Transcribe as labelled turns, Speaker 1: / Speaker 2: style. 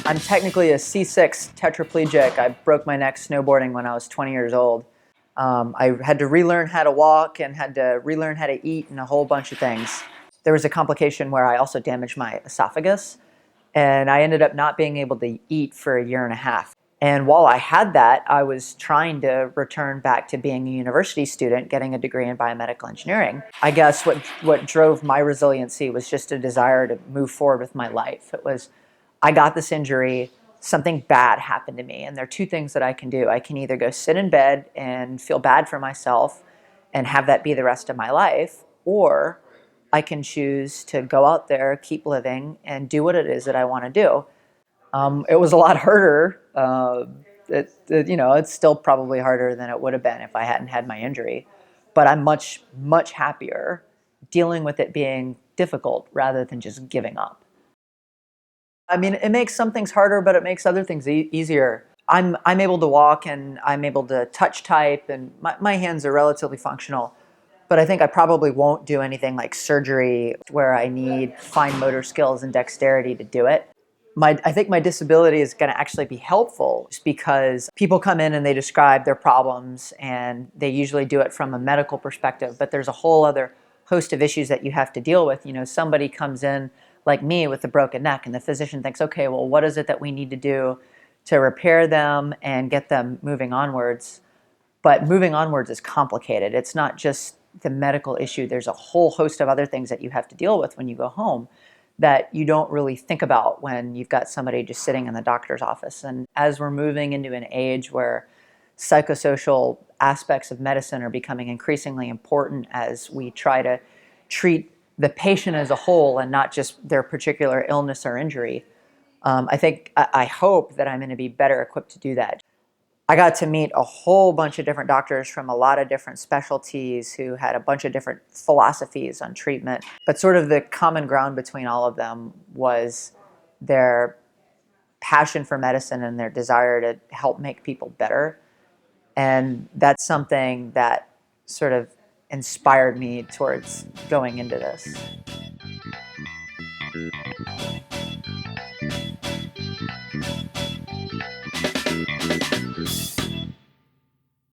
Speaker 1: I'm technically a C6 tetraplegic. I broke my neck snowboarding when I was 20 years old. I had to relearn how to walk and had to relearn how to eat and a whole bunch of things. There was a complication where I also damaged my esophagus, and I ended up not being able to eat for a year and a half. And while I had that, I was trying to return back to being a university student, getting a degree in biomedical engineering. I guess what drove my resiliency was just a desire to move forward with my life. It was, I got this injury, something bad happened to me, and there are two things that I can do. I can either go sit in bed and feel bad for myself and have that be the rest of my life, or I can choose to go out there, keep living, and do what it is that I want to do. It was a lot harder. It's still probably harder than it would have been if I hadn't had my injury. But I'm much, much happier dealing with it being difficult rather than just giving up. I mean, it makes some things harder, but it makes other things easier. I'm able to walk and I'm able to touch type, and my hands are relatively functional. But I think I probably won't do anything like surgery where I need fine motor skills and dexterity to do it. I think my disability is going to actually be helpful just because people come in and they describe their problems and they usually do it from a medical perspective, but there's a whole other host of issues that you have to deal with. You know, somebody comes in like me with a broken neck and the physician thinks, okay, well, what is it that we need to do to repair them and get them moving onwards? But moving onwards is complicated. It's not just the medical issue. There's a whole host of other things that you have to deal with when you go home that you don't really think about when you've got somebody just sitting in the doctor's office. And as we're moving into an age where psychosocial aspects of medicine are becoming increasingly important as we try to treat the patient as a whole and not just their particular illness or injury, I hope that I'm going to be better equipped to do that. I got to meet a whole bunch of different doctors from a lot of different specialties who had a bunch of different philosophies on treatment. But sort of the common ground between all of them was their passion for medicine and their desire to help make people better. And that's something that sort of inspired me towards going into this.